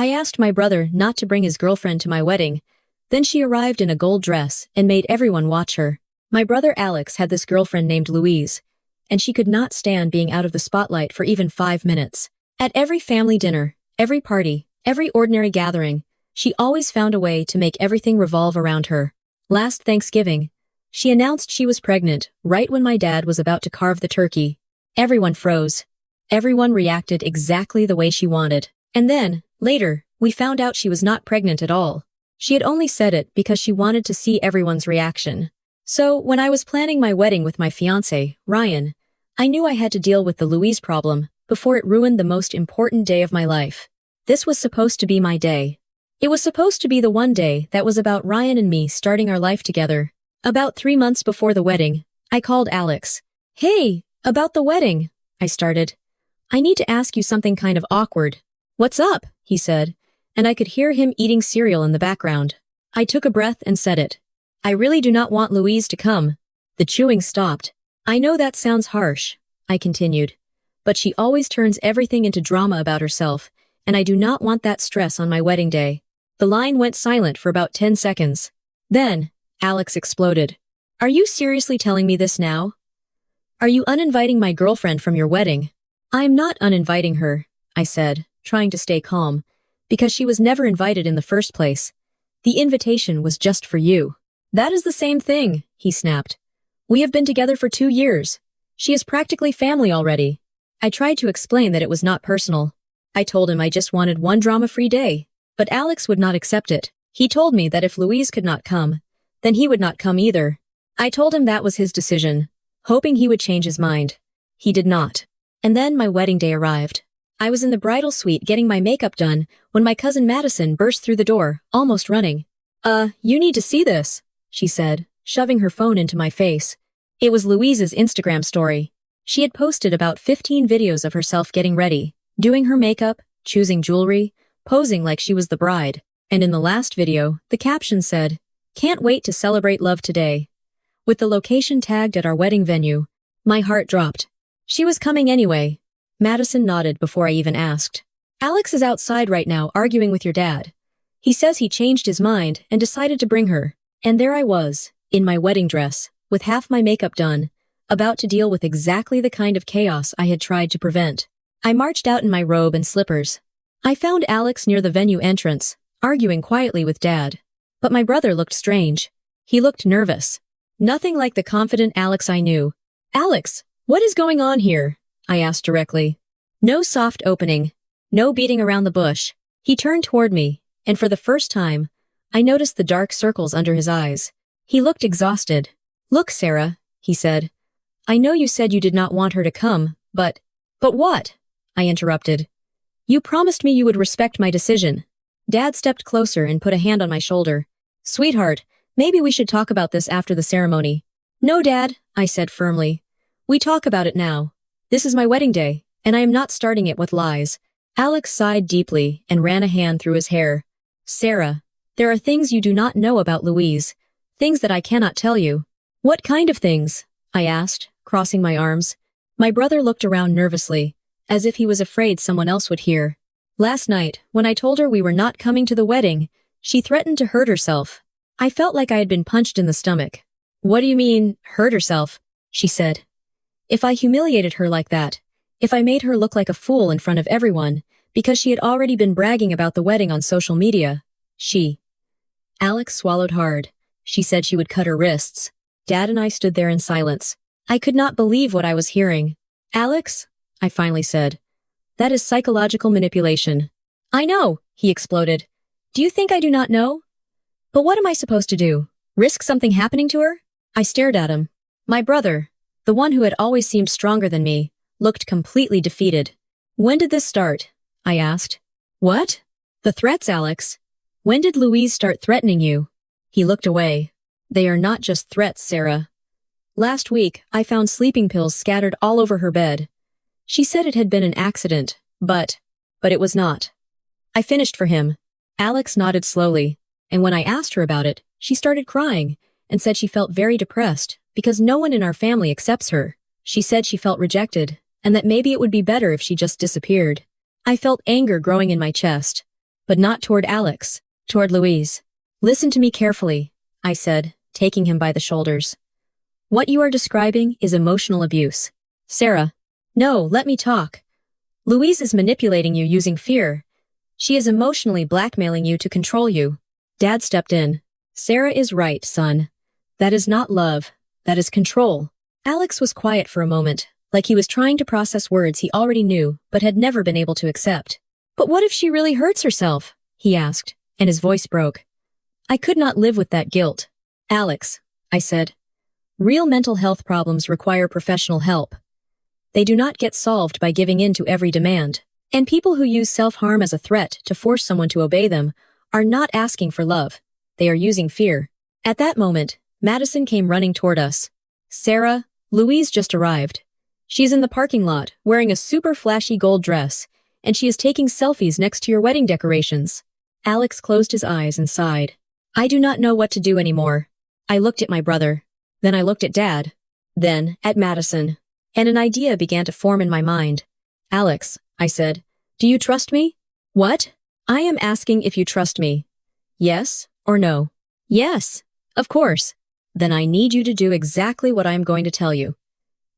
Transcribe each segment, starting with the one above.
I asked my brother not to bring his girlfriend to my wedding. Then she arrived in a gold dress and made everyone watch her. My brother Alex had this girlfriend named Louise, and she could not stand being out of the spotlight for even 5 minutes. At every family dinner, every party, every ordinary gathering, she always found a way to make everything revolve around her. Last Thanksgiving, she announced she was pregnant right when my dad was about to carve the turkey. Everyone froze. Everyone reacted exactly the way she wanted. And then, later, we found out she was not pregnant at all. She had only said it because she wanted to see everyone's reaction. So, when I was planning my wedding with my fiancé, Ryan, I knew I had to deal with the Louise problem before it ruined the most important day of my life. This was supposed to be my day. It was supposed to be the one day that was about Ryan and me starting our life together. About 3 months before the wedding, I called Alex. "Hey, about the wedding," I started. "I need to ask you something kind of awkward." "What's up?" he said, and I could hear him eating cereal in the background. I took a breath and said it. "I really do not want Louise to come." The chewing stopped. "I know that sounds harsh," I continued, "but she always turns everything into drama about herself, and I do not want that stress on my wedding day." The line went silent for about 10 seconds. Then, Alex exploded. "Are you seriously telling me this now? Are you uninviting my girlfriend from your wedding?" "I am not uninviting her," I said, trying to stay calm, "because she was never invited in the first place. The invitation was just for you." "That is the same thing," he snapped. "We have been together for 2 years. She is practically family already." I tried to explain that it was not personal. I told him I just wanted one drama-free day, but Alex would not accept it. He told me that if Louise could not come, then he would not come either. I told him that was his decision, hoping he would change his mind. He did not. And then my wedding day arrived. I was in the bridal suite getting my makeup done when my cousin Madison burst through the door, almost running. You need to see this," she said, shoving her phone into my face. It was Louise's Instagram story. She had posted about 15 videos of herself getting ready, doing her makeup, choosing jewelry, posing like she was the bride. And in the last video, the caption said, "Can't wait to celebrate love today." With the location tagged at our wedding venue, my heart dropped. She was coming anyway. Madison nodded before I even asked. "Alex is outside right now arguing with your dad. He says he changed his mind and decided to bring her." And there I was, in my wedding dress, with half my makeup done, about to deal with exactly the kind of chaos I had tried to prevent. I marched out in my robe and slippers. I found Alex near the venue entrance, arguing quietly with Dad. But my brother looked strange. He looked nervous. Nothing like the confident Alex I knew. "Alex, what is going on here?" I asked directly. No soft opening. No beating around the bush. He turned toward me, and for the first time, I noticed the dark circles under his eyes. He looked exhausted. "Look, Sarah," he said. "I know you said you did not want her to come, but..." "But what?" I interrupted. "You promised me you would respect my decision." Dad stepped closer and put a hand on my shoulder. "Sweetheart, maybe we should talk about this after the ceremony." "No, Dad," I said firmly. "We talk about it now. This is my wedding day, and I am not starting it with lies." Alex sighed deeply and ran a hand through his hair. "Sarah, there are things you do not know about Louise, things that I cannot tell you." "What kind of things?" I asked, crossing my arms. My brother looked around nervously, as if he was afraid someone else would hear. "Last night, when I told her we were not coming to the wedding, she threatened to hurt herself." I felt like I had been punched in the stomach. "What do you mean, hurt herself?" she said. "If I humiliated her like that, if I made her look like a fool in front of everyone, because she had already been bragging about the wedding on social media, Alex swallowed hard. "She said she would cut her wrists." Dad and I stood there in silence. I could not believe what I was hearing. "Alex," I finally said, "that is psychological manipulation." "I know," he exploded. "Do you think I do not know? But what am I supposed to do? Risk something happening to her?" I stared at him. My brother, the one who had always seemed stronger than me, looked completely defeated. "When did this start?" I asked. "What?" "The threats, Alex. When did Louise start threatening you?" He looked away. "They are not just threats, Sarah. Last week, I found sleeping pills scattered all over her bed. She said it had been an accident, but it was not." I finished for him. Alex nodded slowly, and when I asked her about it, she started crying and said she felt very depressed because no one in our family accepts her. She said she felt rejected and that maybe it would be better if she just disappeared. I felt anger growing in my chest. but not toward Alex, toward Louise. Listen to me carefully, I said, taking him by the shoulders. What you are describing is emotional abuse. Sarah. No, let me talk. Louise is manipulating you using fear. She is emotionally blackmailing you to control you. Dad stepped in. Sarah is right, son. That is not love. That is control. Alex was quiet for a moment, like he was trying to process words he already knew but had never been able to accept. But what if she really hurts herself? He asked, and his voice broke. I could not live with that guilt. Alex, I said. Real mental health problems require professional help. They do not get solved by giving in to every demand. And people who use self-harm as a threat to force someone to obey them are not asking for love. They are using fear. At that moment, Madison came running toward us. Sarah, Louise just arrived. She's in the parking lot, wearing a super flashy gold dress, and she is taking selfies next to your wedding decorations. Alex closed his eyes and sighed. I do not know what to do anymore. I looked at my brother. Then I looked at Dad. Then, at Madison. And an idea began to form in my mind. Alex, I said, do you trust me? What? I am asking if you trust me. Yes or no? Yes, of course. Then I need you to do exactly what I am going to tell you.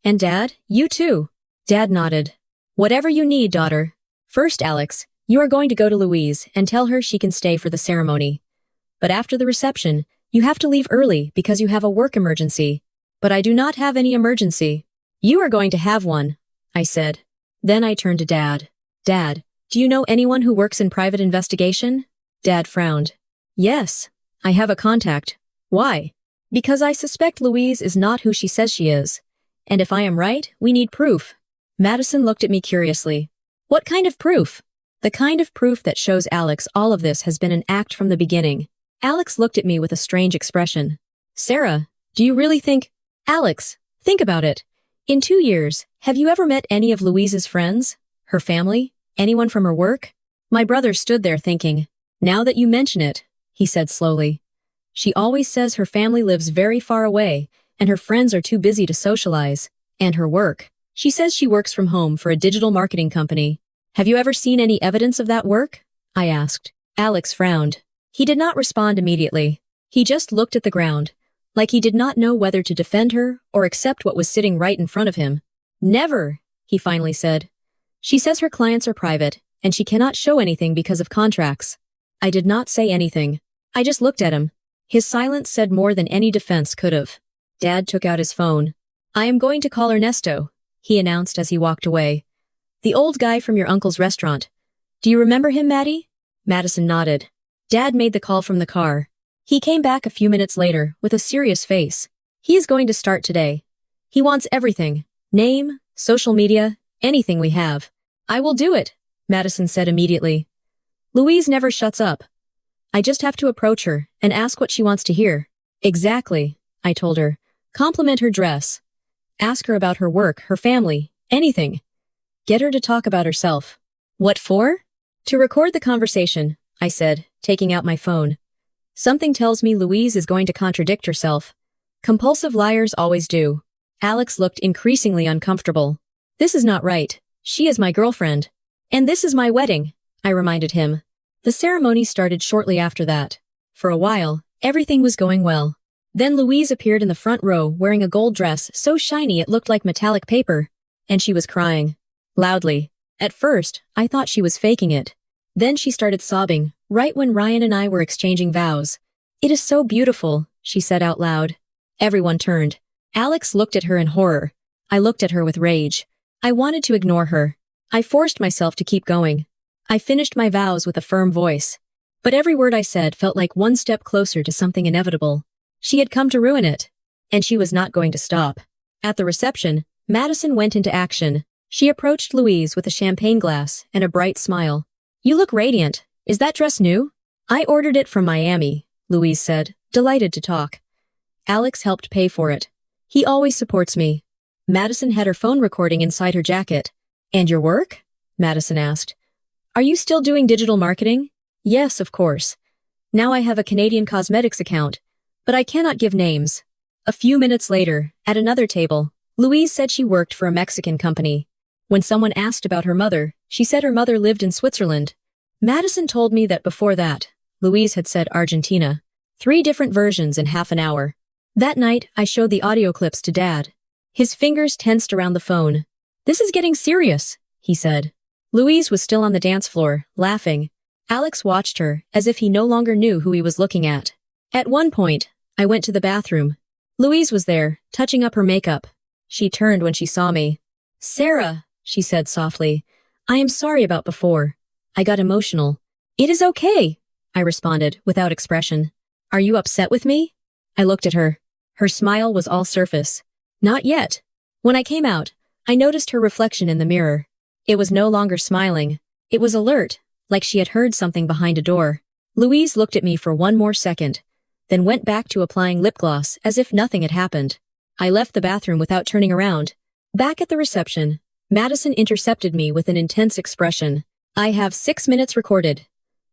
And Dad, you too. Dad nodded. Whatever you need, daughter. First, Alex, you are going to go to Louise and tell her she can stay for the ceremony. But after the reception, you have to leave early because you have a work emergency. But I do not have any emergency. You are going to have one, I said. Then I turned to Dad. Dad, do you know anyone who works in private investigation? Dad frowned. Yes, I have a contact. Why? Because I suspect Louise is not who she says she is. And if I am right, we need proof. Madison looked at me curiously. What kind of proof? The kind of proof that shows Alex all of this has been an act from the beginning. Alex looked at me with a strange expression. Sarah, do you really think— Alex, think about it. In 2 years, have you ever met any of Louise's friends? Her family? Anyone from her work? My brother stood there thinking. Now that you mention it, he said slowly. She always says her family lives very far away, and her friends are too busy to socialize. And her work. She says she works from home for a digital marketing company. Have you ever seen any evidence of that work? I asked. Alex frowned. He did not respond immediately. He just looked at the ground, like he did not know whether to defend her or accept what was sitting right in front of him. Never, he finally said. She says her clients are private, and she cannot show anything because of contracts. I did not say anything. I just looked at him. His silence said more than any defense could have. Dad took out his phone. I am going to call Ernesto, he announced as he walked away. The old guy from your uncle's restaurant. Do you remember him, Maddie? Madison nodded. Dad made the call from the car. He came back a few minutes later with a serious face. He is going to start today. He wants everything. Name, social media, anything we have. I will do it, Madison said immediately. Louise never shuts up. I just have to approach her and ask what she wants to hear. Exactly, I told her. Compliment her dress. Ask her about her work, her family, anything. Get her to talk about herself. What for? To record the conversation, I said, taking out my phone. Something tells me Louise is going to contradict herself. Compulsive liars always do. Alex looked increasingly uncomfortable. This is not right. She is my girlfriend. And this is my wedding, I reminded him. The ceremony started shortly after that. For a while, everything was going well. Then Louise appeared in the front row wearing a gold dress so shiny it looked like metallic paper. And she was crying. Loudly. At first, I thought she was faking it. Then she started sobbing, right when Ryan and I were exchanging vows. It is so beautiful, she said out loud. Everyone turned. Alex looked at her in horror. I looked at her with rage. I wanted to ignore her. I forced myself to keep going. I finished my vows with a firm voice. But every word I said felt like one step closer to something inevitable. She had come to ruin it. And she was not going to stop. At the reception, Madison went into action. She approached Louise with a champagne glass and a bright smile. You look radiant. Is that dress new? I ordered it from Miami, Louise said, delighted to talk. Alex helped pay for it. He always supports me. Madison had her phone recording inside her jacket. And your work? Madison asked. Are you still doing digital marketing? Yes, of course. Now I have a Canadian cosmetics account, but I cannot give names. A few minutes later, at another table, Louise said she worked for a Mexican company. When someone asked about her mother, she said her mother lived in Switzerland. Madison told me that before that, Louise had said Argentina. 3 different versions in half an hour. That night, I showed the audio clips to Dad. His fingers tensed around the phone. "This is getting serious," he said. Louise was still on the dance floor, laughing. Alex watched her, as if he no longer knew who he was looking at. At one point, I went to the bathroom. Louise was there, touching up her makeup. She turned when she saw me. "Sarah," she said softly, "I am sorry about before. I got emotional." "It is okay," I responded, without expression. "Are you upset with me?" I looked at her. Her smile was all surface. "Not yet." When I came out, I noticed her reflection in the mirror. It was no longer smiling. It was alert, like she had heard something behind a door. Louise looked at me for one more second, then went back to applying lip gloss as if nothing had happened. I left the bathroom without turning around. Back at the reception, Madison intercepted me with an intense expression. "I have 6 minutes recorded.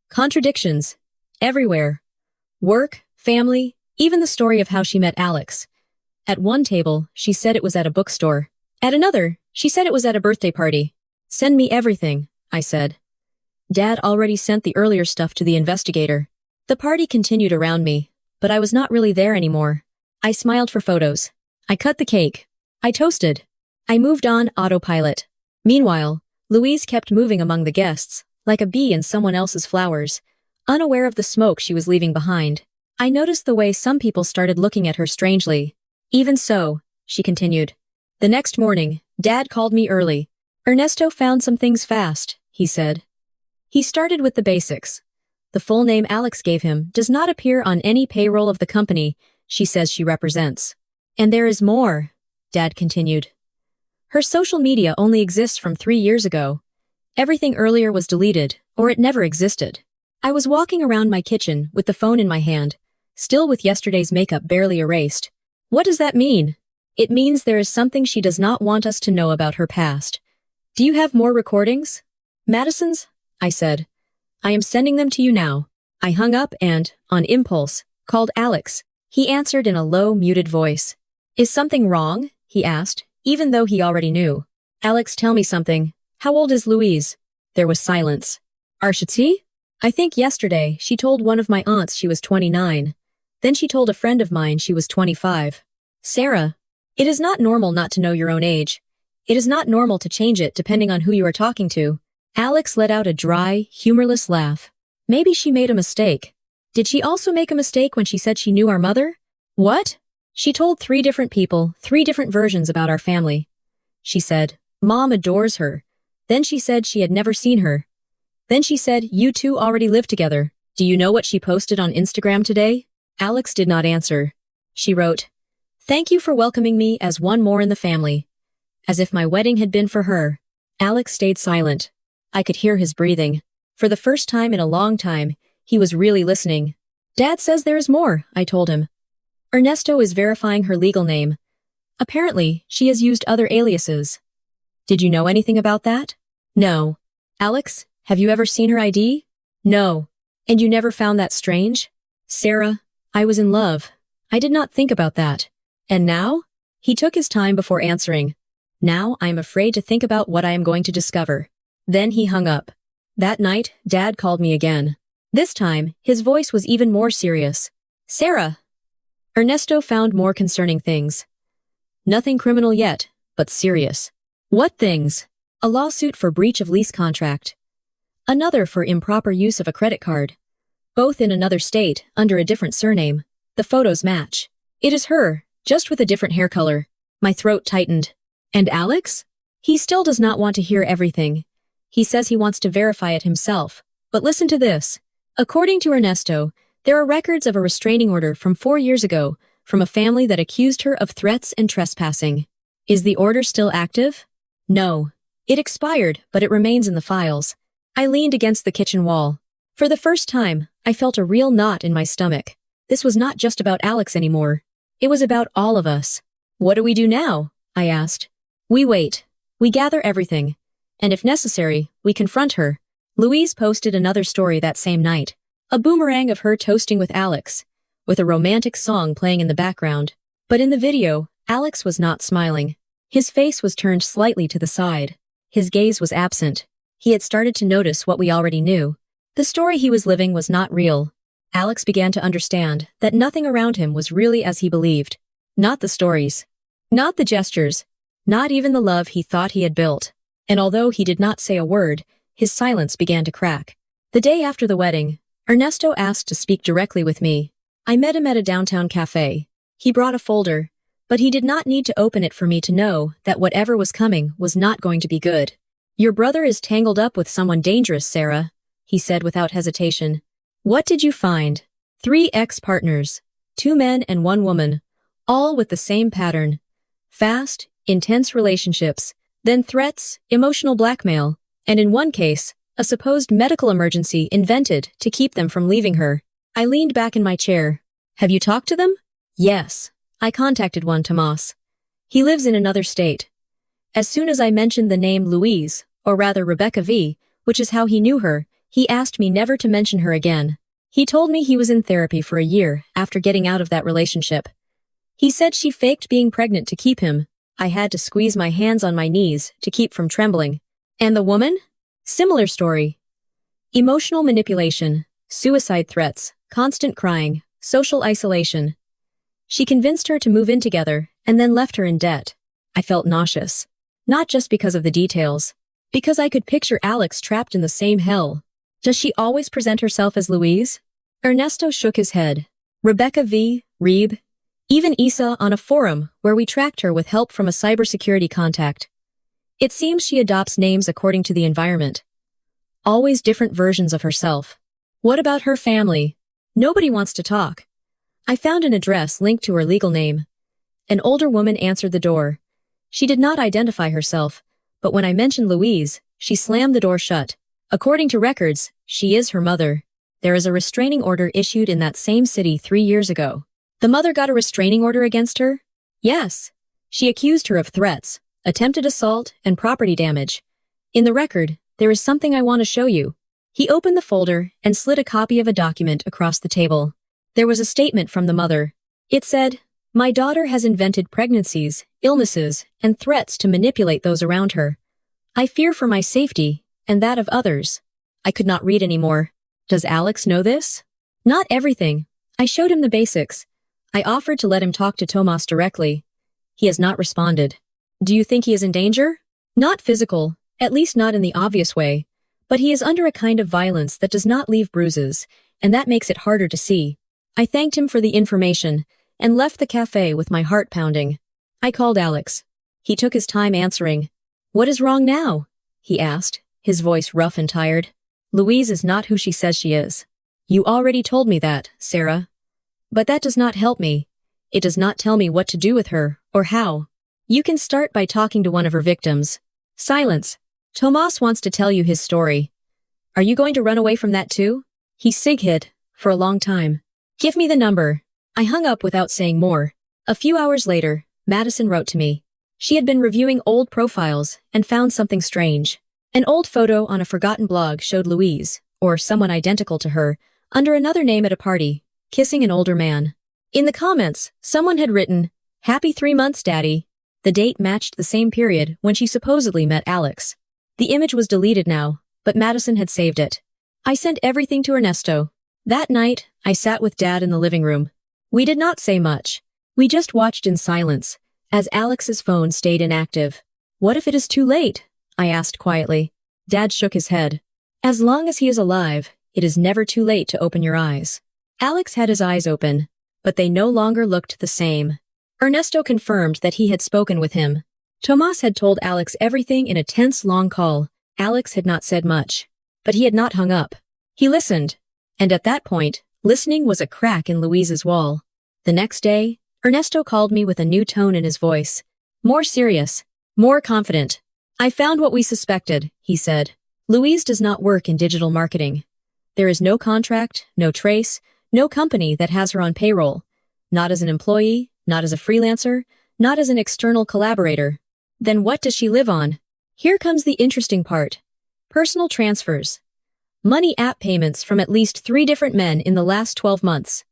Contradictions. Everywhere. Work, family, even the story of how she met Alex. At one table, she said it was at a bookstore. At another, she said it was at a birthday party. Send me everything," I said. Dad already sent the earlier stuff to the investigator. The party continued around me, but I was not really there anymore. I smiled for photos. I cut the cake. I toasted. I moved on autopilot. Meanwhile, Louise kept moving among the guests, like a bee in someone else's flowers, unaware of the smoke she was leaving behind. I noticed the way some people started looking at her strangely. "Even so," she continued. "The next morning, Dad called me early. Ernesto found some things fast," he said. He started with the basics. The full name Alex gave him does not appear on any payroll of the company she says she represents. "And there is more," Dad continued. "Her social media only exists from 3 years ago. Everything earlier was deleted, or it never existed." I was walking around my kitchen with the phone in my hand, still with yesterday's makeup barely erased. "What does that mean?" "It means there is something she does not want us to know about her past." "Do you have more recordings?" "Madison's?" I said. "I am sending them to you now." I hung up and, on impulse, called Alex. He answered in a low, muted voice. "Is something wrong?" he asked, even though he already knew. "Alex, tell me something. How old is Louise?" There was silence. "Arshati? I think yesterday she told one of my aunts she was 29. Then she told a friend of mine she was 25. Sarah, it is not normal not to know your own age. It is not normal to change it depending on who you are talking to." Alex let out a dry, humorless laugh. "Maybe she made a mistake." "Did she also make a mistake when she said she knew our mother?" "What?" "She told 3 different people, 3 different versions about our family. She said, Mom adores her. Then she said she had never seen her. Then she said, you two already live together. Do you know what she posted on Instagram today?" Alex did not answer. She wrote, "Thank you for welcoming me as one more in the family." As if my wedding had been for her. Alex stayed silent. I could hear his breathing. For the first time in a long time, he was really listening. "Dad says there is more," I told him. "Ernesto is verifying her legal name. Apparently, she has used other aliases." "Did you know anything about that?" "No." "Alex, have you ever seen her ID?" "No." "And you never found that strange?" "Sarah, I was in love. I did not think about that." "And now?" He took his time before answering. "Now I am afraid to think about what I am going to discover." Then he hung up. That night, Dad called me again. This time, his voice was even more serious. "Sarah." Ernesto found more concerning things. "Nothing criminal yet, but serious." "What things?" "A lawsuit for breach of lease contract. Another for improper use of a credit card. Both in another state, under a different surname. The photos match. It is her, just with a different hair color." My throat tightened. "And Alex?" "He still does not want to hear everything. He says he wants to verify it himself. But listen to this. According to Ernesto, there are records of a restraining order from 4 years ago from a family that accused her of threats and trespassing. Is the order still active?" "No. It expired, but it remains in the files." I leaned against the kitchen wall. For the first time, I felt a real knot in my stomach. This was not just about Alex anymore. It was about all of us. "What do we do now?" I asked. "We wait. We gather everything. And if necessary, we confront her." Louise posted another story that same night. A boomerang of her toasting with Alex, with a romantic song playing in the background. But in the video, Alex was not smiling. His face was turned slightly to the side. His gaze was absent. He had started to notice what we already knew. The story he was living was not real. Alex began to understand that nothing around him was really as he believed. Not the stories. Not the gestures. Not even the love he thought he had built. And although he did not say a word, his silence began to crack. The day after the wedding, Ernesto asked to speak directly with me. I met him at a downtown cafe. He brought a folder, but he did not need to open it for me to know that whatever was coming was not going to be good. Your brother is tangled up with someone dangerous, Sarah, he said without hesitation. What did you find? 3 ex-partners, 2 men and 1 woman, all with the same pattern. Fast, intense relationships, then threats, emotional blackmail, and in one case, a supposed medical emergency invented to keep them from leaving her. I leaned back in my chair. Have you talked to them? Yes. I contacted one, Tomas. He lives in another state. As soon as I mentioned the name Louise, or rather Rebecca V., which is how he knew her, he asked me never to mention her again. He told me he was in therapy for a year after getting out of that relationship. He said she faked being pregnant to keep him. I had to squeeze my hands on my knees to keep from trembling. And the woman? Similar story. Emotional manipulation, suicide threats, constant crying, social isolation. She convinced her to move in together and then left her in debt. I felt nauseous. Not just because of the details. Because I could picture Alex trapped in the same hell. Does she always present herself as Louise? Ernesto shook his head. Rebecca V., Reeb, even Isa on a forum where we tracked her with help from a cybersecurity contact. It seems she adopts names according to the environment. Always different versions of herself. What about her family? Nobody wants to talk. I found an address linked to her legal name. An older woman answered the door. She did not identify herself, but when I mentioned Louise, she slammed the door shut. According to records, she is her mother. There is a restraining order issued in that same city 3 years ago. The mother got a restraining order against her? Yes. She accused her of threats, attempted assault, and property damage. In the record, there is something I want to show you. He opened the folder and slid a copy of a document across the table. There was a statement from the mother. It said, "My daughter has invented pregnancies, illnesses, and threats to manipulate those around her. I fear for my safety, and that of others." I could not read anymore. Does Alex know this? Not everything. I showed him the basics. I offered to let him talk to Tomas directly. He has not responded. Do you think he is in danger? Not physical, at least not in the obvious way. But he is under a kind of violence that does not leave bruises, and that makes it harder to see. I thanked him for the information, and left the cafe with my heart pounding. I called Alex. He took his time answering. What is wrong now? He asked, his voice rough and tired. Louise is not who she says she is. You already told me that, Sarah. But that does not help me. It does not tell me what to do with her, or how. You can start by talking to one of her victims. Silence. Tomas wants to tell you his story. Are you going to run away from that too? He sig-hid, for a long time. Give me the number. I hung up without saying more. A few hours later, Madison wrote to me. She had been reviewing old profiles and found something strange. An old photo on a forgotten blog showed Louise, or someone identical to her, under another name at a party, kissing an older man. In the comments, someone had written, "Happy 3 months, Daddy." The date matched the same period when she supposedly met Alex. The image was deleted now, but Madison had saved it. I sent everything to Ernesto. That night, I sat with Dad in the living room. We did not say much. We just watched in silence, as Alex's phone stayed inactive. What if it is too late? I asked quietly. Dad shook his head. As long as he is alive, it is never too late to open your eyes. Alex had his eyes open, but they no longer looked the same. Ernesto confirmed that he had spoken with him. Tomas had told Alex everything in a tense long call. Alex had not said much, but he had not hung up. He listened, and at that point, listening was a crack in Louise's wall. The next day, Ernesto called me with a new tone in his voice. More serious, more confident. I found what we suspected, he said. Louise does not work in digital marketing. There is no contract, no trace, no company that has her on payroll. Not as an employee, not as a freelancer, not as an external collaborator. Then what does she live on? Here comes the interesting part. Personal transfers. Money app payments from at least 3 different men in the last 12 months.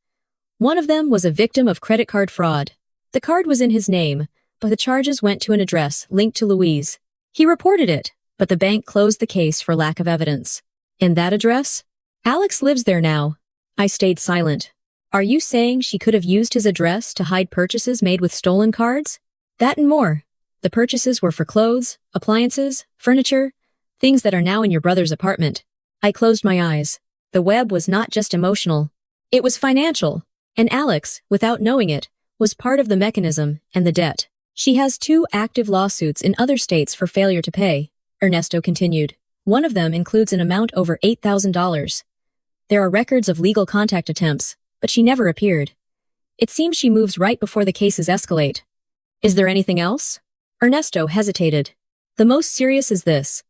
One of them was a victim of credit card fraud. The card was in his name, but the charges went to an address linked to Louise. He reported it, but the bank closed the case for lack of evidence. And that address? Alex lives there now. I stayed silent. Are you saying she could have used his address to hide purchases made with stolen cards? That and more. The purchases were for clothes, appliances, furniture, things that are now in your brother's apartment. I closed my eyes. The web was not just emotional. It was financial. And Alex, without knowing it, was part of the mechanism and the debt. She has 2 active lawsuits in other states for failure to pay, Ernesto continued. One of them includes an amount over $8,000. There are records of legal contact attempts, but she never appeared. It seems she moves right before the cases escalate. Is there anything else? Ernesto hesitated. The most serious is this.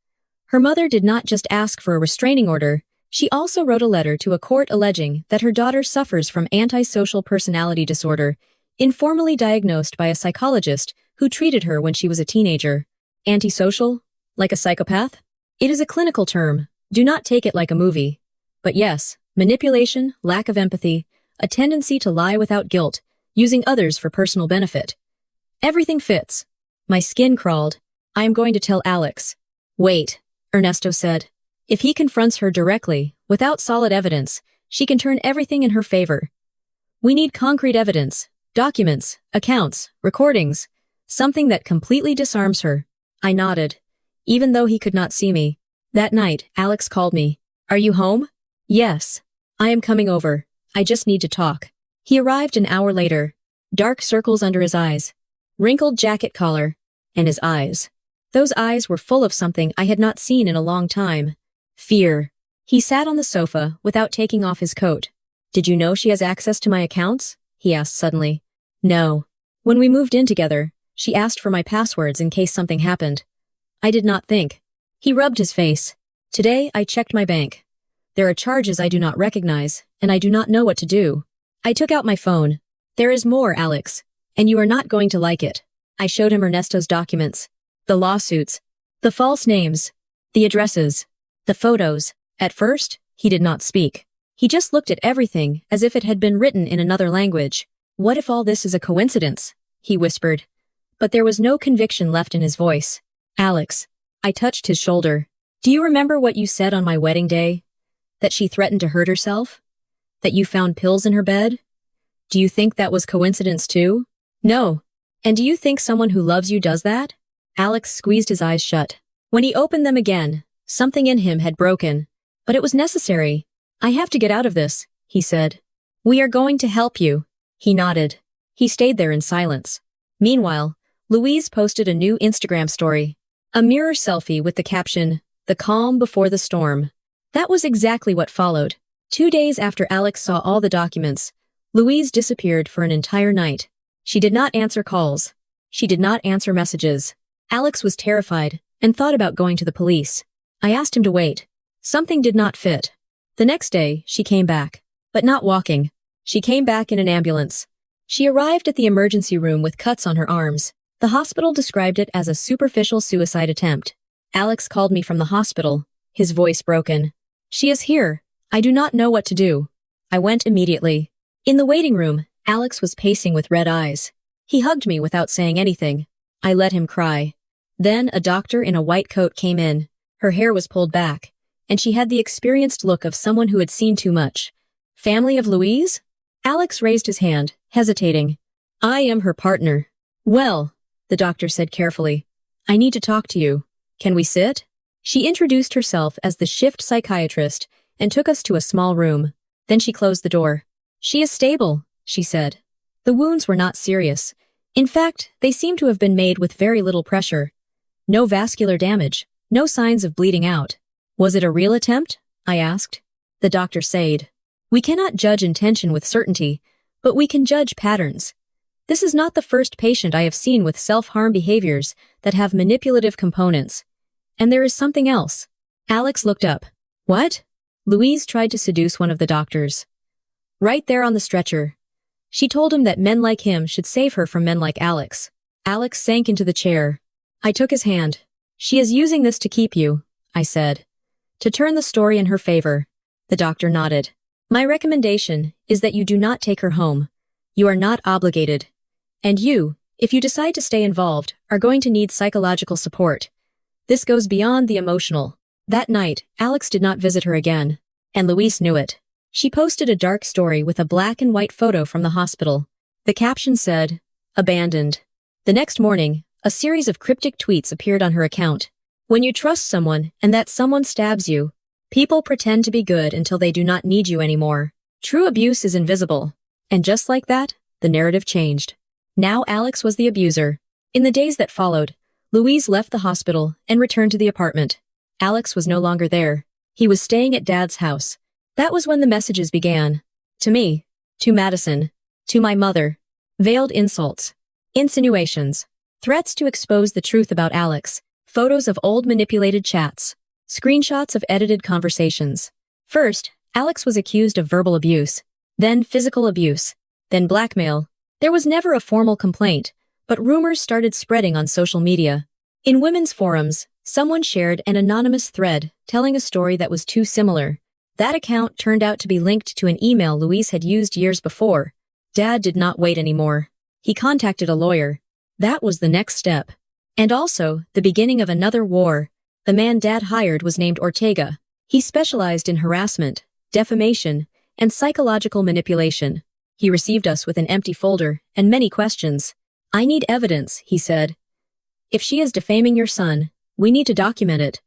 Her mother did not just ask for a restraining order, she also wrote a letter to a court alleging that her daughter suffers from antisocial personality disorder, informally diagnosed by a psychologist who treated her when she was a teenager. Antisocial? Like a psychopath? It is a clinical term. Do not take it like a movie. But yes, manipulation, lack of empathy, a tendency to lie without guilt, using others for personal benefit. Everything fits. My skin crawled. I am going to tell Alex. Wait, Ernesto said. If he confronts her directly, without solid evidence, she can turn everything in her favor. We need concrete evidence, documents, accounts, recordings, something that completely disarms her. I nodded, even though he could not see me. That night, Alex called me. Are you home? Yes. I am coming over. I just need to talk. He arrived an hour later. Dark circles under his eyes. Wrinkled jacket collar. And his eyes. Those eyes were full of something I had not seen in a long time. Fear. He sat on the sofa without taking off his coat. Did you know she has access to my accounts? He asked suddenly. No. When we moved in together, she asked for my passwords in case something happened. I did not think. He rubbed his face. Today I checked my bank. There are charges I do not recognize, and I do not know what to do. I took out my phone. There is more, Alex. And you are not going to like it. I showed him Ernesto's documents. The lawsuits. The false names. The addresses. The photos. At first, he did not speak. He just looked at everything as if it had been written in another language. What if all this is a coincidence? He whispered. But there was no conviction left in his voice. Alex. I touched his shoulder. Do you remember what you said on my wedding day? That she threatened to hurt herself? That you found pills in her bed? Do you think that was coincidence too? No. And do you think someone who loves you does that? Alex squeezed his eyes shut. When he opened them again, something in him had broken. But it was necessary. I have to get out of this, he said. We are going to help you. He nodded. He stayed there in silence. Meanwhile, Louise posted a new Instagram story. A mirror selfie with the caption, "The calm before the storm." That was exactly what followed. 2 days after Alex saw all the documents, Louise disappeared for an entire night. She did not answer calls. She did not answer messages. Alex was terrified and thought about going to the police. I asked him to wait. Something did not fit. The next day, she came back. But not walking. She came back in an ambulance. She arrived at the emergency room with cuts on her arms. The hospital described it as a superficial suicide attempt. Alex called me from the hospital, his voice broken. She is here. I do not know what to do. I went immediately. In the waiting room, Alex was pacing with red eyes. He hugged me without saying anything. I let him cry. Then a doctor in a white coat came in. Her hair was pulled back, and she had the experienced look of someone who had seen too much. Family of Louise? Alex raised his hand, hesitating. I am her partner. Well, the doctor said carefully. I need to talk to you. Can we sit? She introduced herself as the shift psychiatrist and took us to a small room. Then she closed the door. She is stable, she said. The wounds were not serious. In fact, they seemed to have been made with very little pressure. No vascular damage, no signs of bleeding out. Was it a real attempt? I asked. The doctor said. We cannot judge intention with certainty, but we can judge patterns. This is not the first patient I have seen with self-harm behaviors that have manipulative components. And there is something else. Alex looked up. What? Louise tried to seduce one of the doctors. Right there on the stretcher. She told him that men like him should save her from men like Alex. Alex sank into the chair. I took his hand. She is using this to keep you, I said. To turn the story in her favor. The doctor nodded. My recommendation is that you do not take her home. You are not obligated. And you, if you decide to stay involved, are going to need psychological support. This goes beyond the emotional. That night, Alex did not visit her again. And Louise knew it. She posted a dark story with a black and white photo from the hospital. The caption said, "Abandoned." The next morning, a series of cryptic tweets appeared on her account. When you trust someone and that someone stabs you, people pretend to be good until they do not need you anymore. True abuse is invisible. And just like that, the narrative changed. Now Alex was the abuser. In the days that followed, Louise left the hospital and returned to the apartment. Alex was no longer there. He was staying at Dad's house. That was when the messages began. To me, to Madison, to my mother. Veiled insults, insinuations, threats to expose the truth about Alex, photos of old manipulated chats, screenshots of edited conversations. First, Alex was accused of verbal abuse, then physical abuse, then blackmail. There was never a formal complaint, but rumors started spreading on social media. In women's forums, someone shared an anonymous thread telling a story that was too similar. That account turned out to be linked to an email Louise had used years before. Dad did not wait anymore. He contacted a lawyer. That was the next step. And also, the beginning of another war. The man Dad hired was named Ortega. He specialized in harassment, defamation, and psychological manipulation. He received us with an empty folder and many questions. "I need evidence," he said. "If she is defaming your son, we need to document it.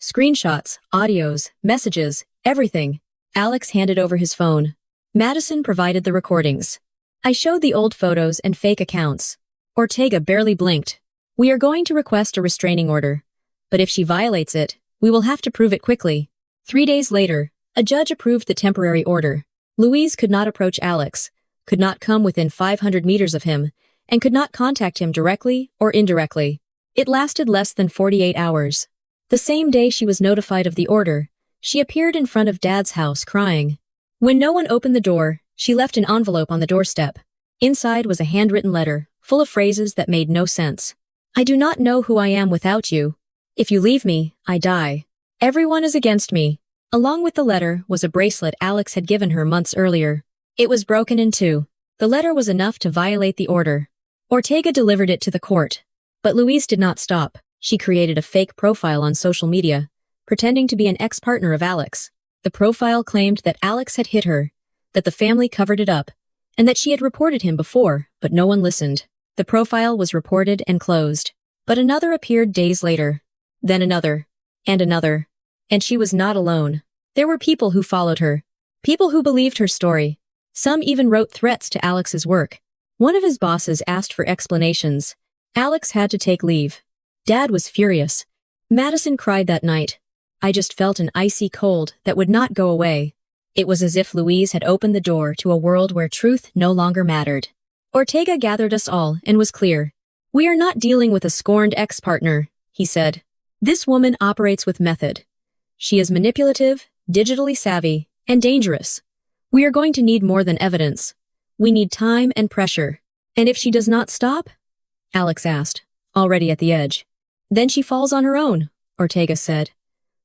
Screenshots, audios, messages, everything." Alex handed over his phone. Madison provided the recordings. I showed the old photos and fake accounts. Ortega barely blinked. "We are going to request a restraining order. But if she violates it, we will have to prove it quickly." 3 days later, a judge approved the temporary order. Louise could not approach Alex, could not come within 500 meters of him, and could not contact him directly or indirectly. It lasted less than 48 hours. The same day she was notified of the order, she appeared in front of Dad's house crying. When no one opened the door, she left an envelope on the doorstep. Inside was a handwritten letter, full of phrases that made no sense. "I do not know who I am without you. If you leave me, I die. Everyone is against me." Along with the letter was a bracelet Alex had given her months earlier. It was broken in two. The letter was enough to violate the order. Ortega delivered it to the court. But Louise did not stop. She created a fake profile on social media, pretending to be an ex-partner of Alex. The profile claimed that Alex had hit her, that the family covered it up, and that she had reported him before, but no one listened. The profile was reported and closed. But another appeared days later. Then another. And another. And she was not alone. There were people who followed her. People who believed her story. Some even wrote threats to Alex's work. One of his bosses asked for explanations. Alex had to take leave. Dad was furious. Madison cried that night. I just felt an icy cold that would not go away. It was as if Louise had opened the door to a world where truth no longer mattered. Ortega gathered us all and was clear. "We are not dealing with a scorned ex-partner," he said. "This woman operates with method. She is manipulative, digitally savvy, and dangerous. We are going to need more than evidence. We need time and pressure. And if she does not stop?" Alex asked, already at the edge. "Then she falls on her own," Ortega said.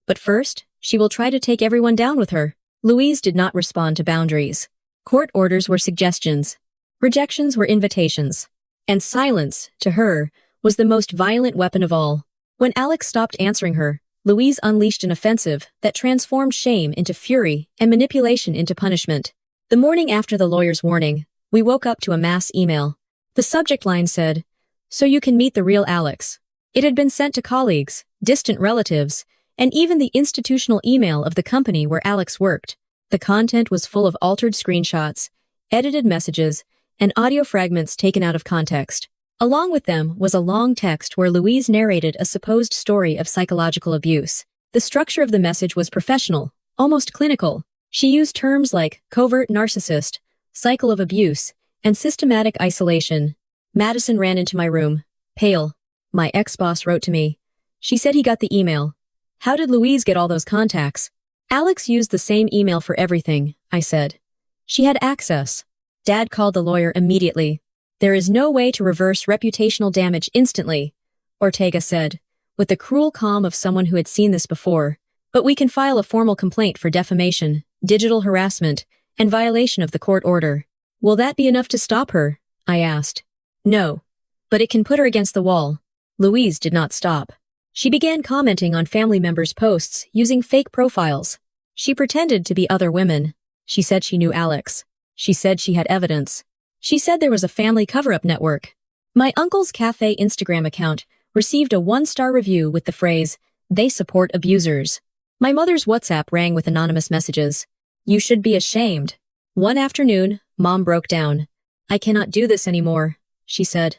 "But first, she will try to take everyone down with her." Louise did not respond to boundaries. Court orders were suggestions. Rejections were invitations. And silence, to her, was the most violent weapon of all. When Alex stopped answering her, Louise unleashed an offensive that transformed shame into fury and manipulation into punishment. The morning after the lawyer's warning, we woke up to a mass email. The subject line said, "So you can meet the real Alex." It had been sent to colleagues, distant relatives, and even the institutional email of the company where Alex worked. The content was full of altered screenshots, edited messages, and audio fragments taken out of context. Along with them was a long text where Louise narrated a supposed story of psychological abuse. The structure of the message was professional, almost clinical. She used terms like covert narcissist, cycle of abuse, and systematic isolation. Madison ran into my room, pale. My ex-boss wrote to me. She said he got the email. How did Louise get all those contacts? Alex used the same email for everything, I said. She had access. Dad called the lawyer immediately. There is no way to reverse reputational damage instantly, Ortega said, with the cruel calm of someone who had seen this before. But we can file a formal complaint for defamation, digital harassment, and violation of the court order. Will that be enough to stop her? I asked. No. But it can put her against the wall. Louise did not stop. She began commenting on family members' posts using fake profiles. She pretended to be other women. She said she knew Alex. She said she had evidence. She said there was a family cover-up network. My uncle's cafe Instagram account received a 1-star review with the phrase, "They support abusers." My mother's WhatsApp rang with anonymous messages. "You should be ashamed." One afternoon, Mom broke down. "I cannot do this anymore," she said.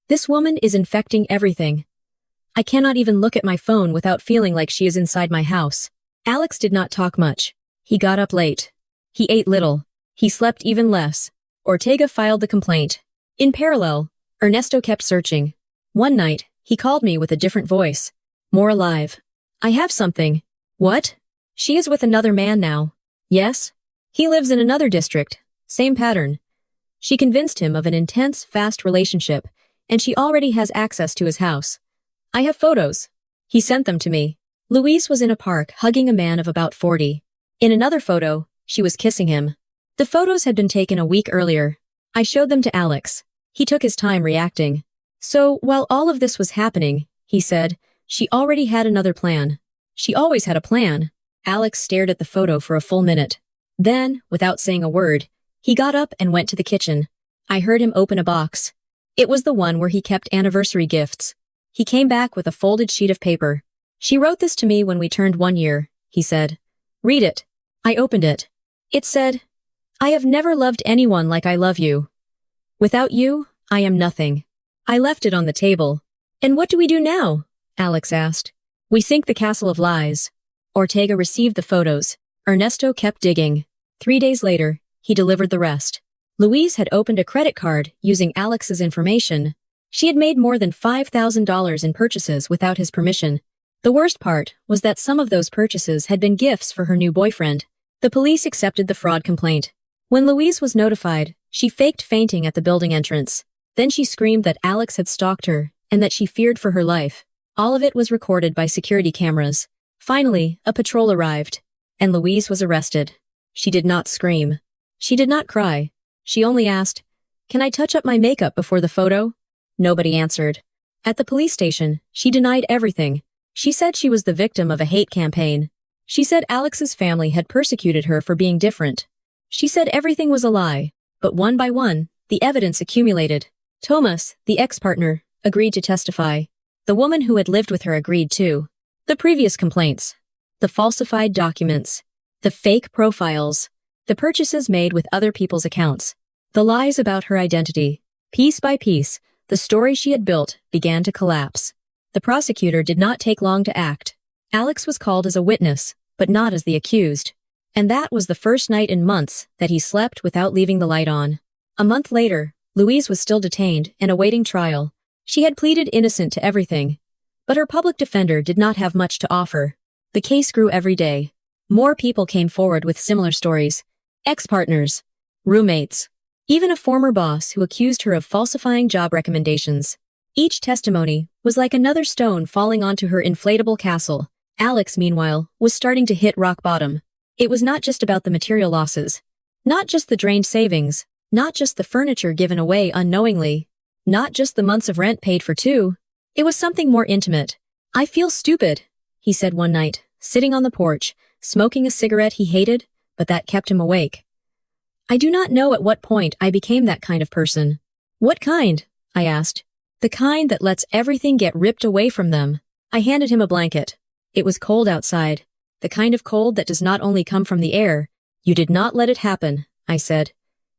"This woman is infecting everything. I cannot even look at my phone without feeling like she is inside my house." Alex did not talk much. He got up late. He ate little. He slept even less. Ortega filed the complaint. In parallel, Ernesto kept searching. One night, he called me with a different voice. More alive. "I have something." "What?" "She is with another man now." "Yes?" "He lives in another district. Same pattern." She convinced him of an intense, fast relationship, and she already has access to his house. "I have photos." He sent them to me. Luis was in a park hugging a man of about 40. In another photo, she was kissing him. The photos had been taken a week earlier. I showed them to Alex. He took his time reacting. "So, while all of this was happening," he said, "she already had another plan." "She always had a plan." Alex stared at the photo for a full minute. Then, without saying a word, he got up and went to the kitchen. I heard him open a box. It was the one where he kept anniversary gifts. He came back with a folded sheet of paper. "She wrote this to me when we turned 1 year, he said. "Read it." I opened it. It said, "I have never loved anyone like I love you. Without you, I am nothing." I left it on the table. "And what do we do now?" Alex asked. "We sink the castle of lies." Ortega received the photos. Ernesto kept digging. 3 days later, he delivered the rest. Louise had opened a credit card using Alex's information. She had made more than $5,000 in purchases without his permission. The worst part was that some of those purchases had been gifts for her new boyfriend. The police accepted the fraud complaint. When Louise was notified, she faked fainting at the building entrance. Then she screamed that Alex had stalked her and that she feared for her life. All of it was recorded by security cameras. Finally, a patrol arrived, and Louise was arrested. She did not scream. She did not cry. She only asked, "Can I touch up my makeup before the photo?" Nobody answered. At the police station, she denied everything. She said she was the victim of a hate campaign. She said Alex's family had persecuted her for being different. She said everything was a lie, but one by one, the evidence accumulated. Thomas, the ex-partner, agreed to testify. The woman who had lived with her agreed too. The previous complaints, the falsified documents, the fake profiles, the purchases made with other people's accounts, the lies about her identity. Piece by piece, the story she had built began to collapse. The prosecutor did not take long to act. Alex was called as a witness, but not as the accused. And that was the first night in months that he slept without leaving the light on. A month later, Louise was still detained and awaiting trial. She had pleaded innocent to everything. But her public defender did not have much to offer. The case grew every day. More people came forward with similar stories. Ex-partners, roommates, even a former boss who accused her of falsifying job recommendations. Each testimony was like another stone falling onto her inflatable castle. Alex, meanwhile, was starting to hit rock bottom. It was not just about the material losses. Not just the drained savings. Not just the furniture given away unknowingly. Not just the months of rent paid for too. It was something more intimate. "I feel stupid," he said one night, sitting on the porch, smoking a cigarette he hated, but that kept him awake. "I do not know at what point I became that kind of person." "What kind?" I asked. "The kind that lets everything get ripped away from them." I handed him a blanket. It was cold outside. The kind of cold that does not only come from the air. "You did not let it happen," I said.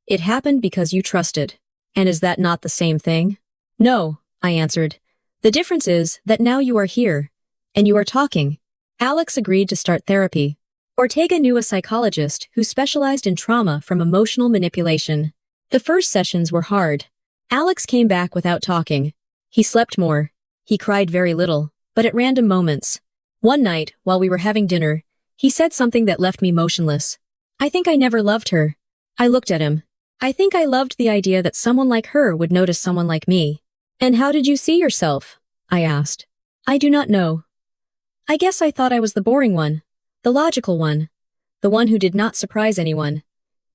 "It happened because you trusted." "And is that not the same thing?" "No," I answered. "The difference is that now you are here. And you are talking." Alex agreed to start therapy. Ortega knew a psychologist who specialized in trauma from emotional manipulation. The first sessions were hard. Alex came back without talking. He slept more. He cried very little, but at random moments. One night, while we were having dinner, he said something that left me motionless. "I think I never loved her." I looked at him. "I think I loved the idea that someone like her would notice someone like me." "And how did you see yourself?" I asked. "I do not know. I guess I thought I was the boring one, the logical one, the one who did not surprise anyone.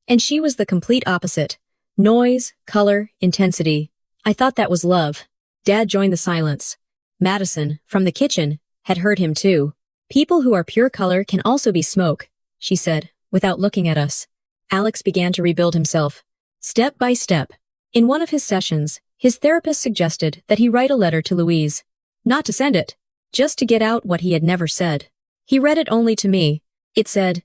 And she was the complete opposite. Noise, color, intensity. I thought that was love." Dad joined the silence. Madison, from the kitchen, had heard him too. "People who are pure color can also be smoke," she said, without looking at us. Alex began to rebuild himself, step by step. In one of his sessions, his therapist suggested that he write a letter to Louise. Not to send it, just to get out what he had never said. He read it only to me. It said,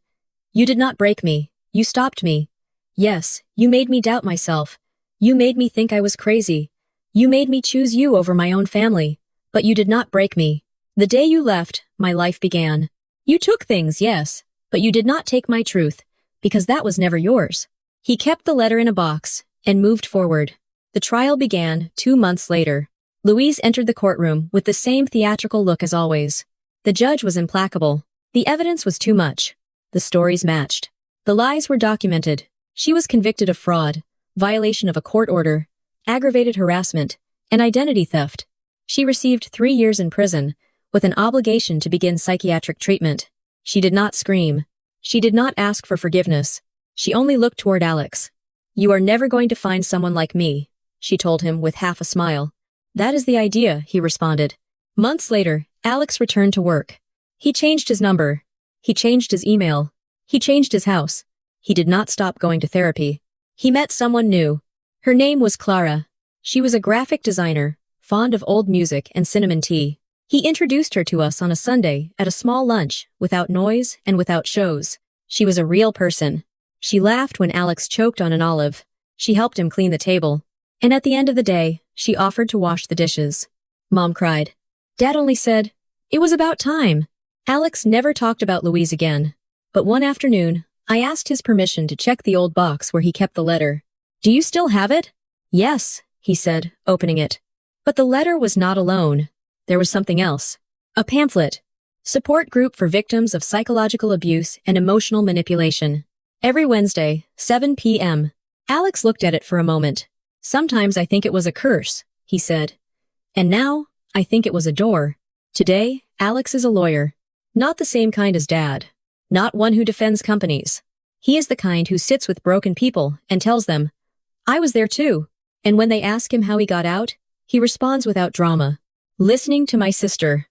"You did not break me. You stopped me. Yes, you made me doubt myself. You made me think I was crazy. You made me choose you over my own family. But you did not break me. The day you left, my life began. You took things, yes, but you did not take my truth, because that was never yours." He kept the letter in a box and moved forward. The trial began 2 months later. Louise entered the courtroom with the same theatrical look as always. The judge was implacable. The evidence was too much. The stories matched. The lies were documented. She was convicted of fraud, violation of a court order, aggravated harassment, and identity theft. She received 3 years in prison, with an obligation to begin psychiatric treatment. She did not scream. She did not ask for forgiveness. She only looked toward Alex. "You are never going to find someone like me," she told him with half a smile. "That is the idea," he responded. Months later, Alex returned to work. He changed his number. He changed his email. He changed his house. He did not stop going to therapy. He met someone new. Her name was Clara. She was a graphic designer, fond of old music and cinnamon tea. He introduced her to us on a Sunday at a small lunch, without noise and without shows. She was a real person. She laughed when Alex choked on an olive. She helped him clean the table. And at the end of the day, she offered to wash the dishes. Mom cried. Dad only said, "It was about time." Alex never talked about Louise again. But one afternoon, I asked his permission to check the old box where he kept the letter. "Do you still have it?" "Yes," he said, opening it. But the letter was not alone. There was something else. A pamphlet. Support group for victims of psychological abuse and emotional manipulation. Every Wednesday, 7 p.m. Alex looked at it for a moment. "Sometimes I think it was a curse," he said. "And now, I think it was a door." Today, Alex is a lawyer. Not the same kind as Dad. Not one who defends companies. He is the kind who sits with broken people and tells them, "I was there too." And when they ask him how he got out, he responds without drama. "Listening to my sister."